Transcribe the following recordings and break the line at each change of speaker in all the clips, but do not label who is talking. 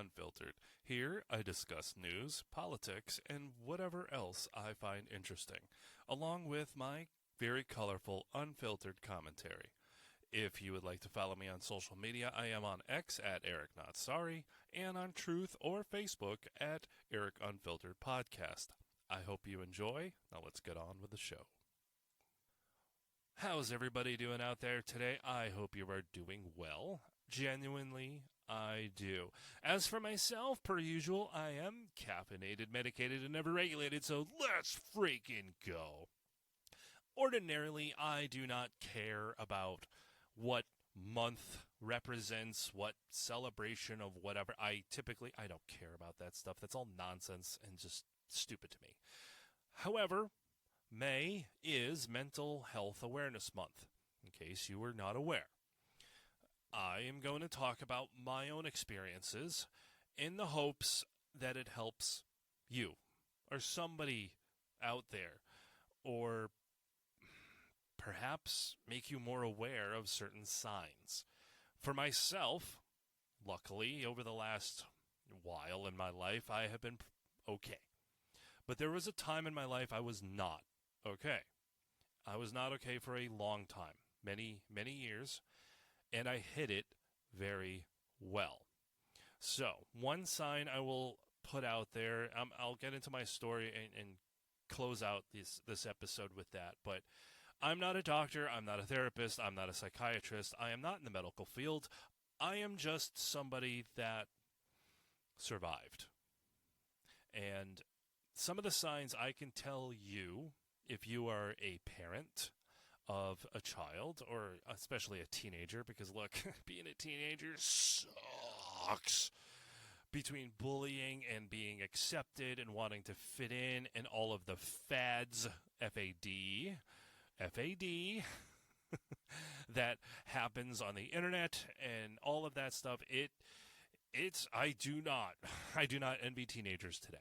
Unfiltered. Here I discuss news, politics, and whatever else I find interesting, along with my very colorful, unfiltered commentary. If you would like to follow me on social media, I am on X at Eric Not Sorry, and on Truth or Facebook at Eric Unfiltered Podcast. I hope you enjoy. Now let's get on with the show. How's everybody doing out there today? I hope you are doing well. Genuinely, I do. As for myself, per usual, I am caffeinated, medicated, and never regulated, so let's freaking go. Ordinarily, I do not care about what month represents what celebration of whatever. I don't care about that stuff. That's all nonsense and just stupid to me. However, May is Mental Health Awareness Month, in case you were not aware. I am going to talk about my own experiences in the hopes that it helps you or somebody out there, or perhaps make you more aware of certain signs. For myself, luckily, over the last while in my life, I have been okay. But there was a time in my life I was not okay. I was not okay for a long time, many, many years, and I hid it very well. So, one sign I will put out there, I'll get into my story and close out this episode with that, but I'm not a doctor, I'm not a therapist, I'm not a psychiatrist, I am not in the medical field. I am just somebody that survived. And some of the signs I can tell you, if you are a parent of a child, or especially a teenager, because look, being a teenager sucks. Between bullying and being accepted and wanting to fit in and all of the fads, F-A-D, that happens on the internet and all of that stuff, I do not envy teenagers today.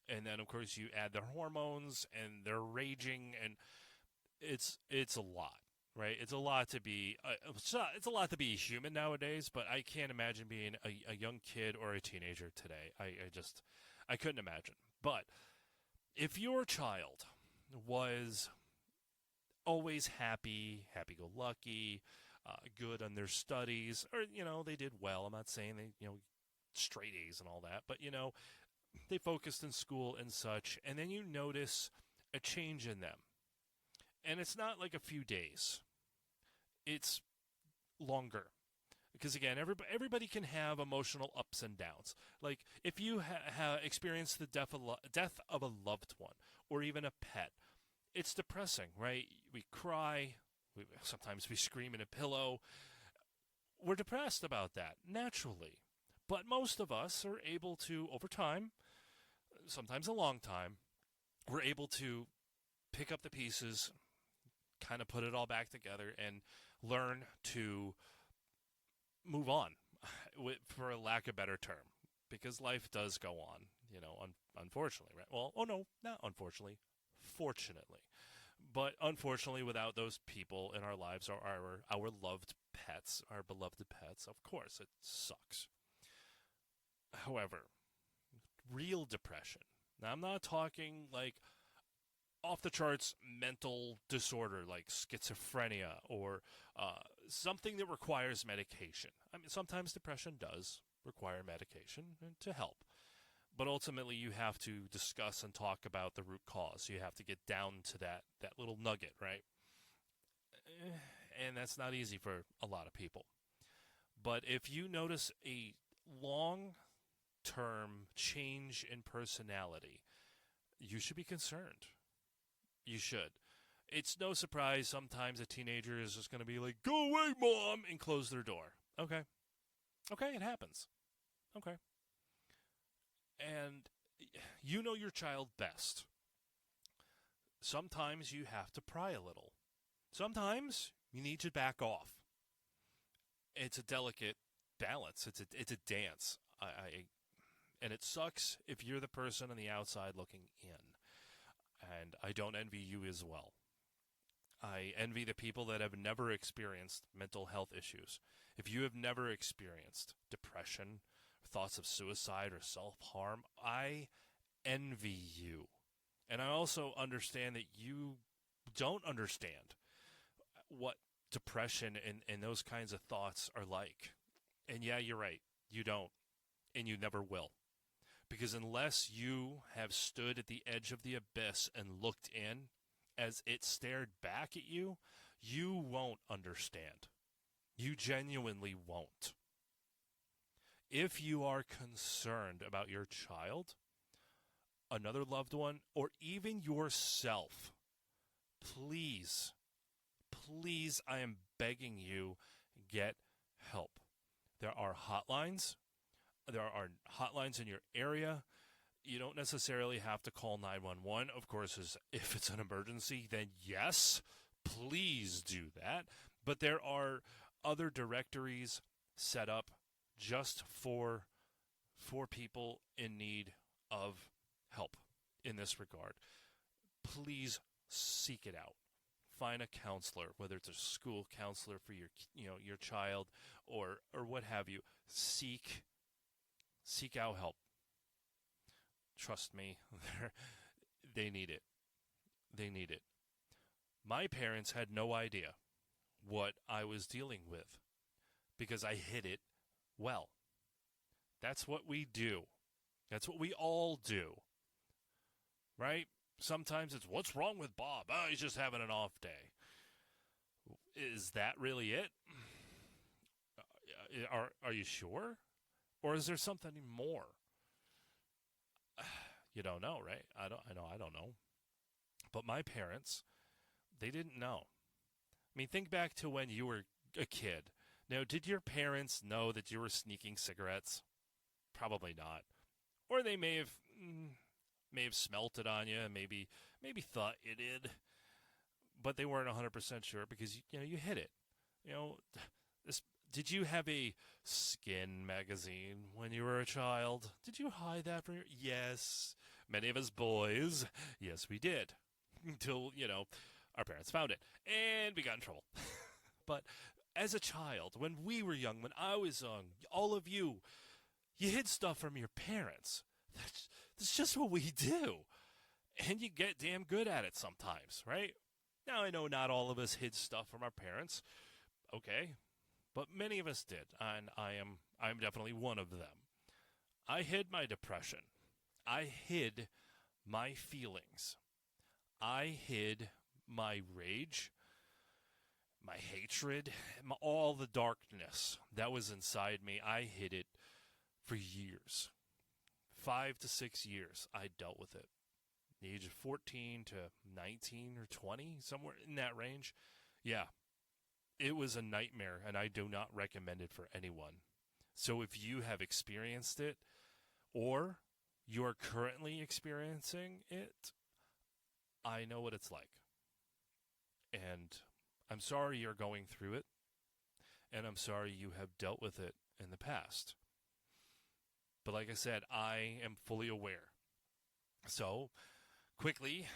And then, of course, you add their hormones and their raging, and it's a lot, right? It's a lot to be it's a lot to be human nowadays. But I can't imagine being a young kid or a teenager today. I couldn't imagine. But if your child was always happy-go-lucky, good on their studies, or they did well. I'm not saying they straight A's and all that, but they focused in school and such, and then you notice a change in them. And it's not like a few days. It's longer. Because, again, everybody can have emotional ups and downs. Like, if you have experienced the death of a loved one, or even a pet, it's depressing, right? We cry. Sometimes we scream in a pillow. We're depressed about that, naturally. But most of us are able to, over time, sometimes a long time, we're able to pick up the pieces, kind of put it all back together, and learn to move on, for a lack of a better term, because life does go on, unfortunately, right? Well, no, not unfortunately, fortunately. But unfortunately, without those people in our lives, or our loved pets, our beloved pets, of course, it sucks. However, real depression. Now, I'm not talking like off-the-charts mental disorder like schizophrenia or something that requires medication. I mean, sometimes depression does require medication to help. But ultimately, you have to discuss and talk about the root cause. You have to get down to that little nugget, right? And that's not easy for a lot of people. But if you notice a long-term change in personality, you should be concerned. You should. It's no surprise sometimes a teenager is just going to be like, "Go away, Mom," and close their door. Okay, it happens. Okay. And you know your child best. Sometimes you have to pry a little. Sometimes you need to back off. It's a delicate balance. It's a dance. And it sucks if you're the person on the outside looking in. And I don't envy you as well. I envy the people that have never experienced mental health issues. If you have never experienced depression, thoughts of suicide or self-harm, I envy you. And I also understand that you don't understand what depression and those kinds of thoughts are like. And yeah, you're right. You don't. And you never will. Because unless you have stood at the edge of the abyss and looked in as it stared back at you, you won't understand. You genuinely won't. If you are concerned about your child, another loved one, or even yourself, please, please, I am begging you, get help. There are hotlines. There are hotlines in your area. You don't necessarily have to call 911. Of course, if it's an emergency, then yes, please do that. But there are other directories set up just for people in need of help in this regard. Please seek it out. Find a counselor, whether it's a school counselor for your child or what have you. Seek out help. Trust me, they need it. They need it. My parents had no idea what I was dealing with because I hid it well. That's what we do. That's what we all do. Right? Sometimes it's, what's wrong with Bob? Oh, he's just having an off day. Is that really it? Are you sure? Or is there something more? You don't know, right? I don't know. But my parents, they didn't know. I mean, think back to when you were a kid. Now, did your parents know that you were sneaking cigarettes? Probably not. Or they may have smelt it on you, maybe thought you did, but they weren't 100% sure because you hid it. Did you have a Skin magazine when you were a child? Did you hide that from your? Yes, many of us boys. Yes, we did. Until our parents found it and we got in trouble. But as a child, when we were young, when I was young, all of you hid stuff from your parents. That's just what we do. And you get damn good at it sometimes, right? Now, I know not all of us hid stuff from our parents. Okay. But many of us did. And I'm definitely one of them. I hid my depression. I hid my feelings. I hid my rage, my hatred, all the darkness that was inside me. I hid it for years. 5 to 6 years, I dealt with it. The age of 14 to 19 or 20, somewhere in that range. Yeah, it was a nightmare, and I do not recommend it for anyone. So if you have experienced it, or you're currently experiencing it, I know what it's like. And I'm sorry you're going through it, and I'm sorry you have dealt with it in the past. But like I said, I am fully aware. So, quickly,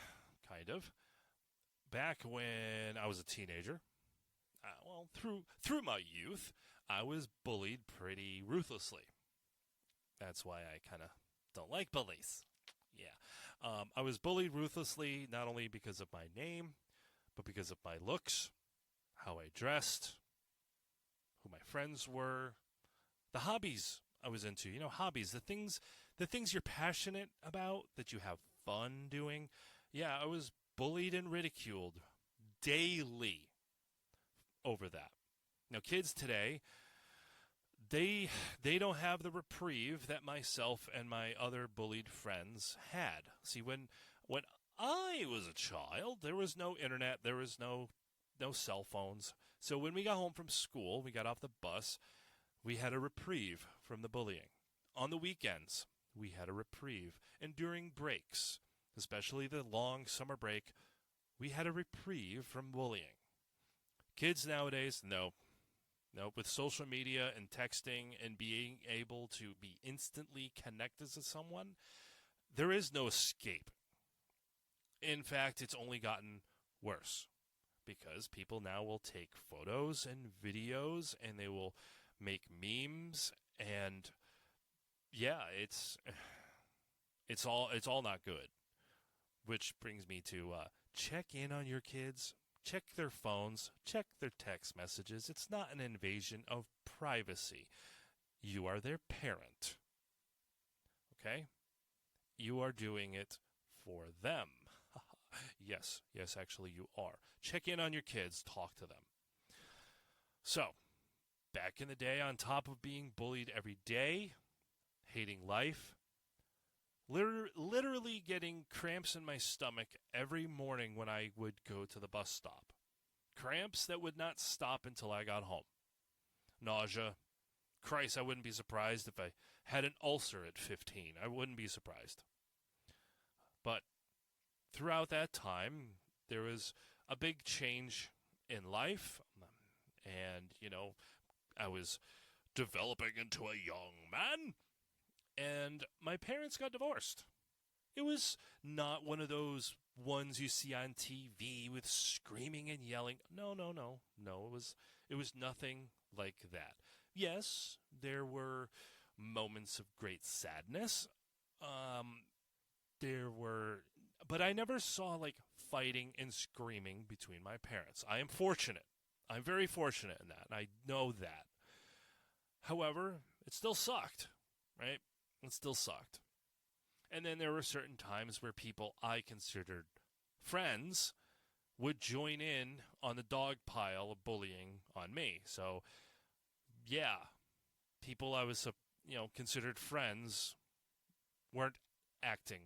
kind of, back when I was a teenager, through my youth, I was bullied pretty ruthlessly. That's why I kind of don't like bullies. Yeah. I was bullied ruthlessly, not only because of my name, but because of my looks, how I dressed, who my friends were, the hobbies I was into. Hobbies, the things you're passionate about, that you have fun doing. Yeah, I was bullied and ridiculed daily over that. Now, kids today, they don't have the reprieve that myself and my other bullied friends had. See, when I was a child, there was no internet, there was no cell phones. So when we got home from school, we got off the bus, we had a reprieve from the bullying. On the weekends, we had a reprieve. And during breaks, especially the long summer break, we had a reprieve from bullying. Kids nowadays, no. With social media and texting and being able to be instantly connected to someone, there is no escape. In fact, it's only gotten worse because people now will take photos and videos and they will make memes and yeah, it's all not good. Which brings me to check in on your kids, check their phones, check their text messages. It's not an invasion of privacy. You are their parent. Okay? You are doing it for them. Yes, actually, you are. Check in on your kids, talk to them. So, back in the day, on top of being bullied every day, hating life, literally getting cramps in my stomach every morning when I would go to the bus stop. Cramps that would not stop until I got home. Nausea. Christ, I wouldn't be surprised if I had an ulcer at 15. I wouldn't be surprised. But throughout that time, there was a big change in life. And, I was developing into a young man. And my parents got divorced. It was not one of those ones you see on TV with screaming and yelling. No. It was nothing like that. Yes, there were moments of great sadness. But I never saw fighting and screaming between my parents. I am fortunate. I'm very fortunate in that. I know that. However, it still sucked, right? It still sucked. And then there were certain times where people I considered friends would join in on the dog pile of bullying on me. So, yeah, people I was, considered friends weren't acting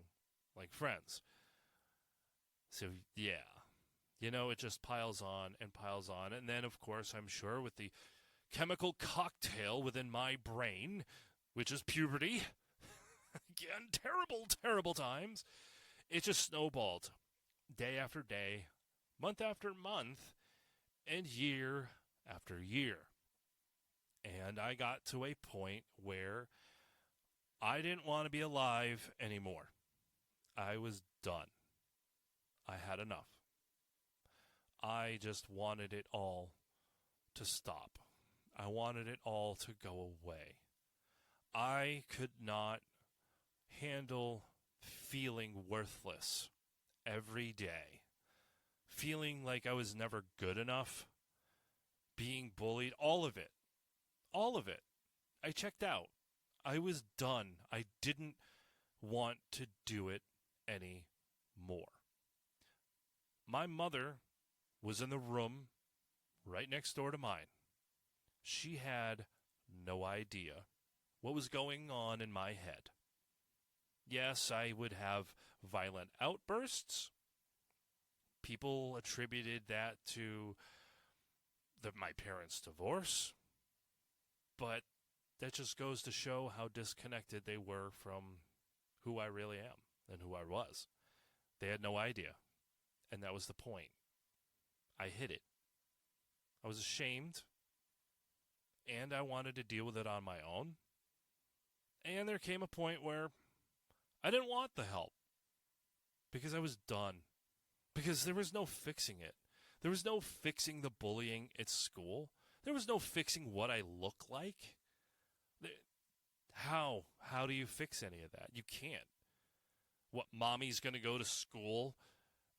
like friends. So, yeah, it just piles on and piles on. And then, of course, I'm sure with the chemical cocktail within my brain, which is puberty, again, terrible, terrible times, it just snowballed day after day, month after month, and year after year. And I got to a point where I didn't want to be alive anymore. I was done. I had enough. I just wanted it all to stop. I wanted it all to go away. I could not handle feeling worthless every day, feeling like I was never good enough, being bullied, all of it. I checked out. I was done. I didn't want to do it anymore. My mother was in the room right next door to mine. She had no idea what was going on in my head. Yes, I would have violent outbursts. People attributed that to my parents' divorce. But that just goes to show how disconnected they were from who I really am and who I was. They had no idea. And that was the point. I hid it. I was ashamed. And I wanted to deal with it on my own. And there came a point where I didn't want the help. Because I was done. Because there was no fixing it. There was no fixing the bullying at school. There was no fixing what I look like. How? How do you fix any of that? You can't. What, mommy's going to go to school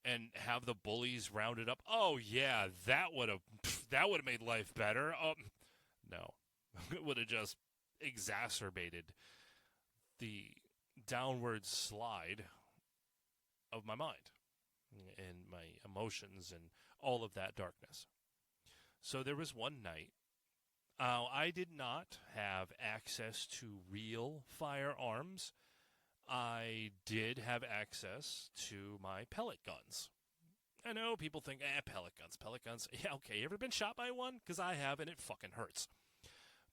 and have the bullies rounded up? Oh, yeah, that would have made life better. No. It would have just exacerbated the downward slide of my mind and my emotions and all of that darkness. So there was one night, I did not have access to real firearms. I did have access to my pellet guns. I know people think, pellet guns. Yeah, okay, you ever been shot by one? Because I have, and it fucking hurts.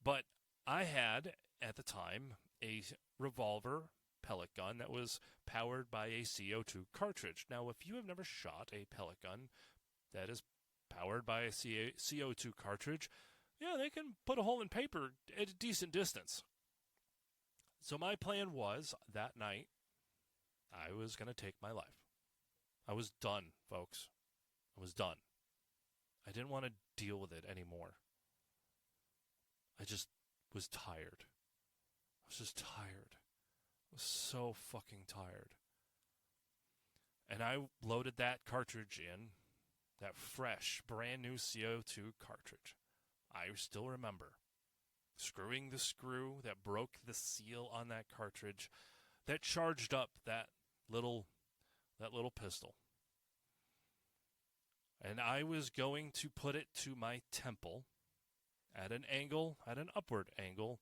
But I had, at the time, a revolver pellet gun that was powered by a CO2 cartridge. Now, if you have never shot a pellet gun that is powered by a CO2 cartridge, yeah, they can put a hole in paper at a decent distance. So my plan was, that night, I was going to take my life. I was done, folks. I was done. I didn't want to deal with it anymore. I just was tired. I was just tired. I was so fucking tired. And I loaded that cartridge in, that fresh, brand new CO2 cartridge. I still remember screwing the screw that broke the seal on that cartridge that charged up that little pistol. And I was going to put it to my temple at an upward angle,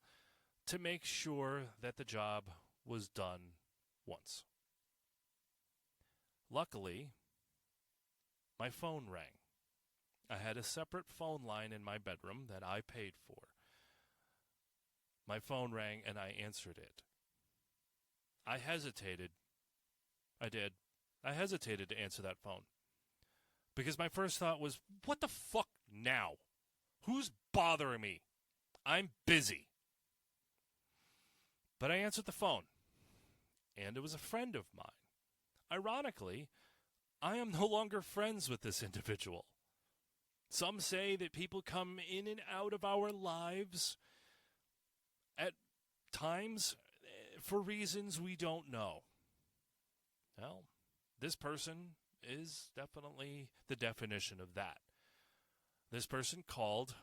to make sure that the job was done once. Luckily, my phone rang. I had a separate phone line in my bedroom that I paid for. My phone rang and I answered it. I hesitated. I did. I hesitated to answer that phone. Because my first thought was, what the fuck now? Who's bothering me? I'm busy. But I answered the phone. And it was a friend of mine. Ironically, I am no longer friends with this individual. Some say that people come in and out of our lives at times for reasons we don't know. Well, this person is definitely the definition of that. This person called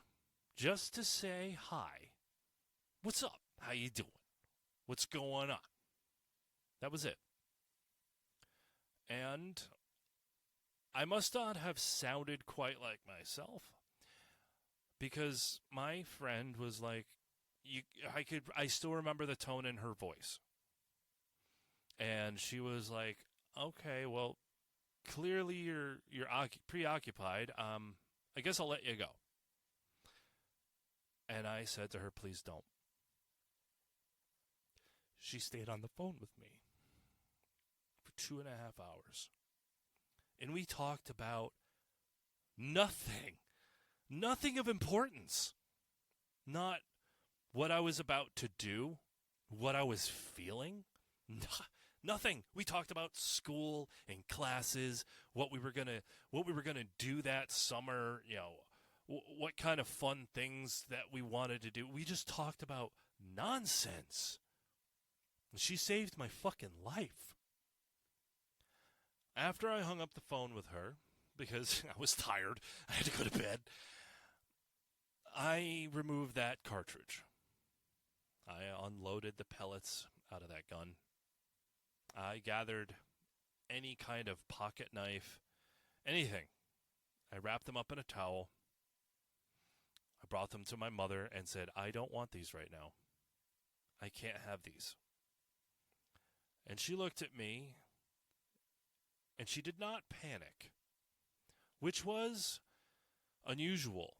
just to say hi. What's up? How you doing? What's going on? That was it. And I must not have sounded quite like myself, because my friend was like, I still remember the tone in her voice. And she was like, okay, well, clearly you're preoccupied. I guess I'll let you go. And I said to her, please don't. She stayed on the phone with me for 2.5 hours. And we talked about nothing of importance. Not what I was about to do, what I was feeling. Nothing. We talked about school and classes, what we were gonna do that summer, what kind of fun things that we wanted to do. We just talked about nonsense. She saved my fucking life. After I hung up the phone with her, because I was tired, I had to go to bed, I removed that cartridge. I unloaded the pellets out of that gun. I gathered any kind of pocket knife, anything. I wrapped them up in a towel. I brought them to my mother and said, I don't want these right now. I can't have these. And she looked at me, and she did not panic, which was unusual.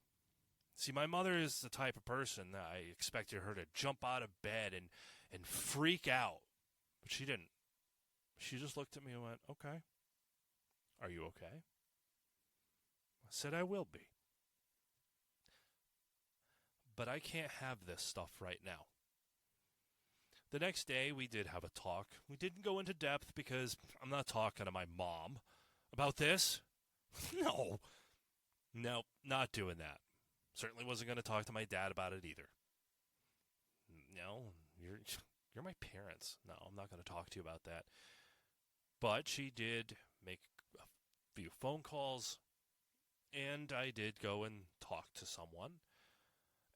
See, my mother is the type of person that I expected her to jump out of bed and freak out. But she didn't. She just looked at me and went, okay. Are you okay? I said, I will be. But I can't have this stuff right now. The next day, we did have a talk. We didn't go into depth because I'm not talking to my mom about this. No, not doing that. Certainly wasn't going to talk to my dad about it either. No, you're my parents. No, I'm not going to talk to you about that. But she did make a few phone calls, and I did go and talk to someone.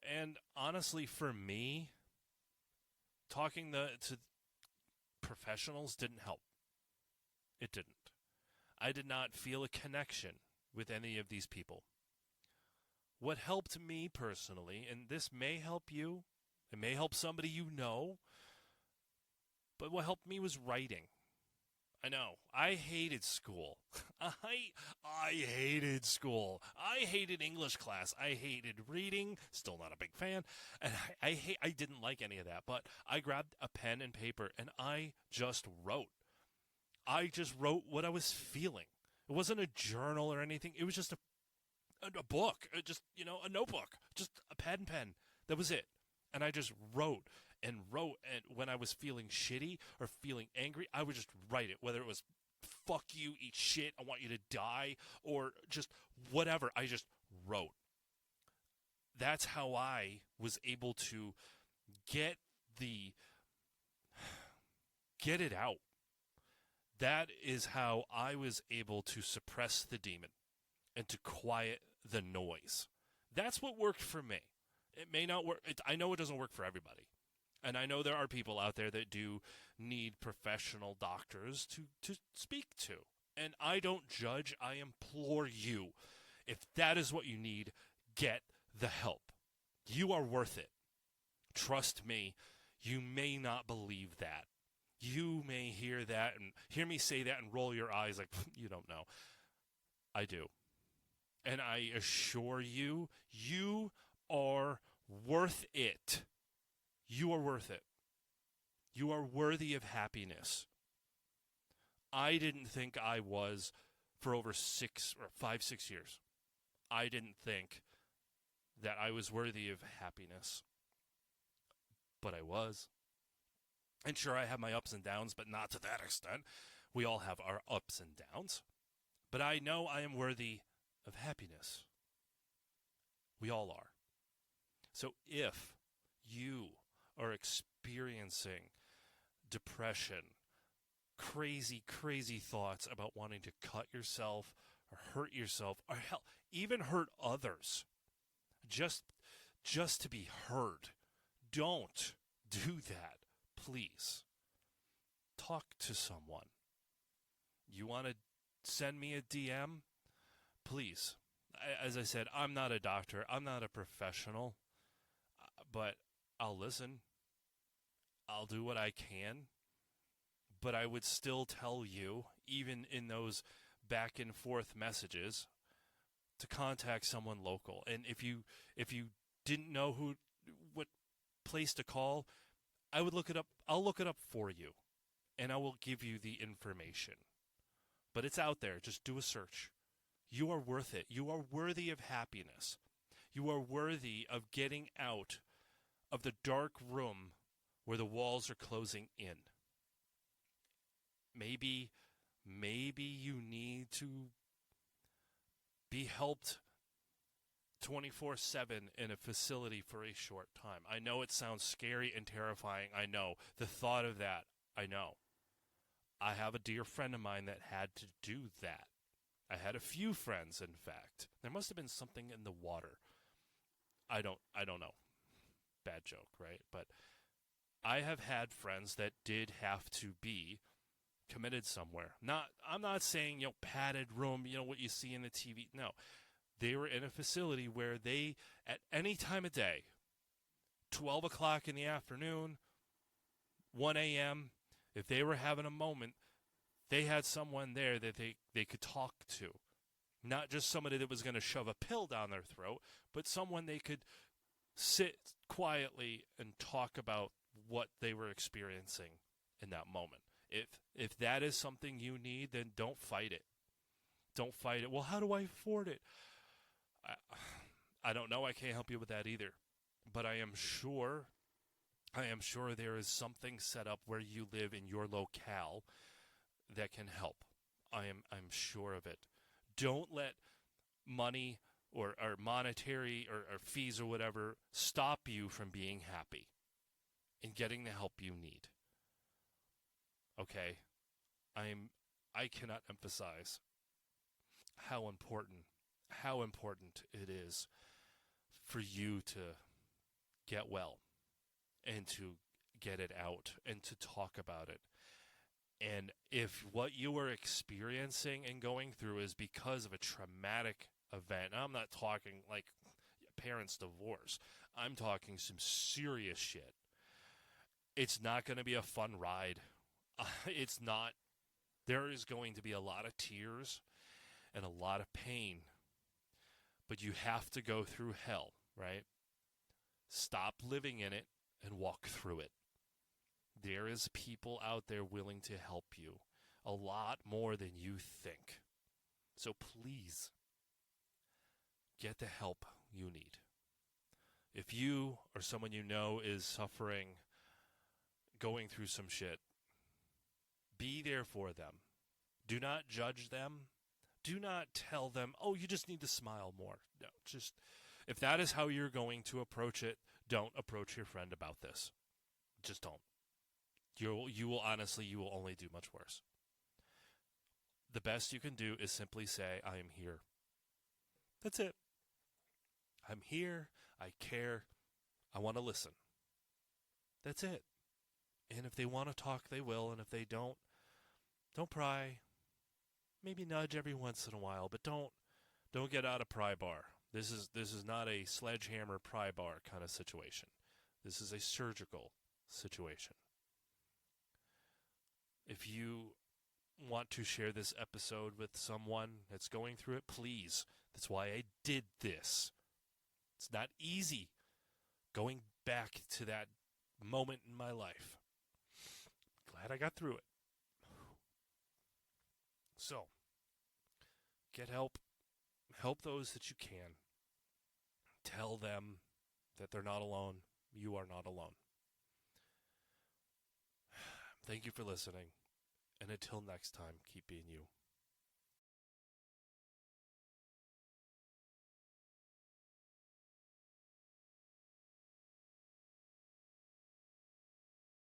And honestly, for me, talking to professionals didn't help. It didn't. I did not feel a connection with any of these people. What helped me personally, and this may help you, it may help somebody you know, but what helped me was writing. I know. I hated school. I hated school. I hated English class. I hated reading. Still not a big fan. And I didn't like any of that. But I grabbed a pen and paper and I just wrote. I just wrote what I was feeling. It wasn't a journal or anything. It was just a book. Just, a notebook. Just a pad and pen. That was it. And I just wrote. And when I was feeling shitty or feeling angry, I would just write it, whether it was fuck you, eat shit, I want you to die, or just whatever. I just wrote. That's how I was able to get the Get it out. That is how I was able to suppress the demon and to quiet the noise. That's what worked for me. It may not work. I know it doesn't work for everybody. And I know there are people out there that do need professional doctors to speak to. And I don't judge. I implore you, if that is what you need, get the help. You are worth it. Trust me, you may not believe that. You may hear that and hear me say that and roll your eyes like, you don't know. I do. And I assure you, you are worth it. You are worth it. You are worthy of happiness. I didn't think I was for over 5, 6 years. I didn't think that I was worthy of happiness. But I was. And sure, I have my ups and downs, but not to that extent. We all have our ups and downs. But I know I am worthy of happiness. We all are. So if you are experiencing depression, crazy, crazy thoughts about wanting to cut yourself or hurt yourself, or hell, even hurt others, just to be heard, don't do that, please. Talk to someone. You want to send me a DM? Please. As I said, I'm not a doctor. I'm not a professional. But I'll listen. I'll do what I can. But I would still tell you, even in those back and forth messages, to contact someone local. And if you didn't know what place to call, I would look it up. I'll look it up for you, and I will give you the information. But it's out there. Just do a search. You are worth it. You are worthy of happiness. You are worthy of getting out of the dark room where the walls are closing in. Maybe you need to be helped 24/7 in a facility for a short time. I know it sounds scary and terrifying. I know. The thought of that, I know. I have a dear friend of mine that had to do that. I had a few friends, in fact. There must have been something in the water. I don't know. Bad joke, right? But I have had friends that did have to be committed somewhere. I'm not saying, padded room, what you see in the TV. No. They were in a facility where they, at any time of day, 12 o'clock in the afternoon, 1 a.m., if they were having a moment, they had someone there that they could talk to. Not just somebody that was going to shove a pill down their throat, but someone they could sit quietly and talk about what they were experiencing in that moment. If that is something you need, then don't fight it. Don't fight it. Well, how do I afford it? I don't know. I can't help you with that either. But I am sure there is something set up where you live in your locale that can help. I'm sure of it. Don't let money or monetary or fees or whatever stop you from being happy and getting the help you need. Okay? I cannot emphasize how important it is for you to get well and to get it out and to talk about it. And if what you are experiencing and going through is because of a traumatic event, I'm not talking like parents' divorce. I'm talking some serious shit. It's not going to be a fun ride. It's not. There is going to be a lot of tears and a lot of pain. But you have to go through hell, right? Stop living in it and walk through it. There is people out there willing to help you a lot more than you think. So please, get the help you need. If you or someone you know is suffering, going through some shit, be there for them. Do not judge them. Do not tell them, oh, you just need to smile more. No, just, if that is how you're going to approach it, don't approach your friend about this. Just don't. You will honestly, you will only do much worse. The best you can do is simply say, I am here. That's it. I'm here. I care. I want to listen. That's it. And if they want to talk, they will. And if they don't pry. Maybe nudge every once in a while, but don't get out of pry bar. This is not a sledgehammer pry bar kind of situation. This is a surgical situation. If you want to share this episode with someone that's going through it, please. That's why I did this. It's not easy going back to that moment in my life. Glad I got through it. So, get help. Help those that you can. Tell them that they're not alone. You are not alone. Thank you for listening. And until next time, keep being you.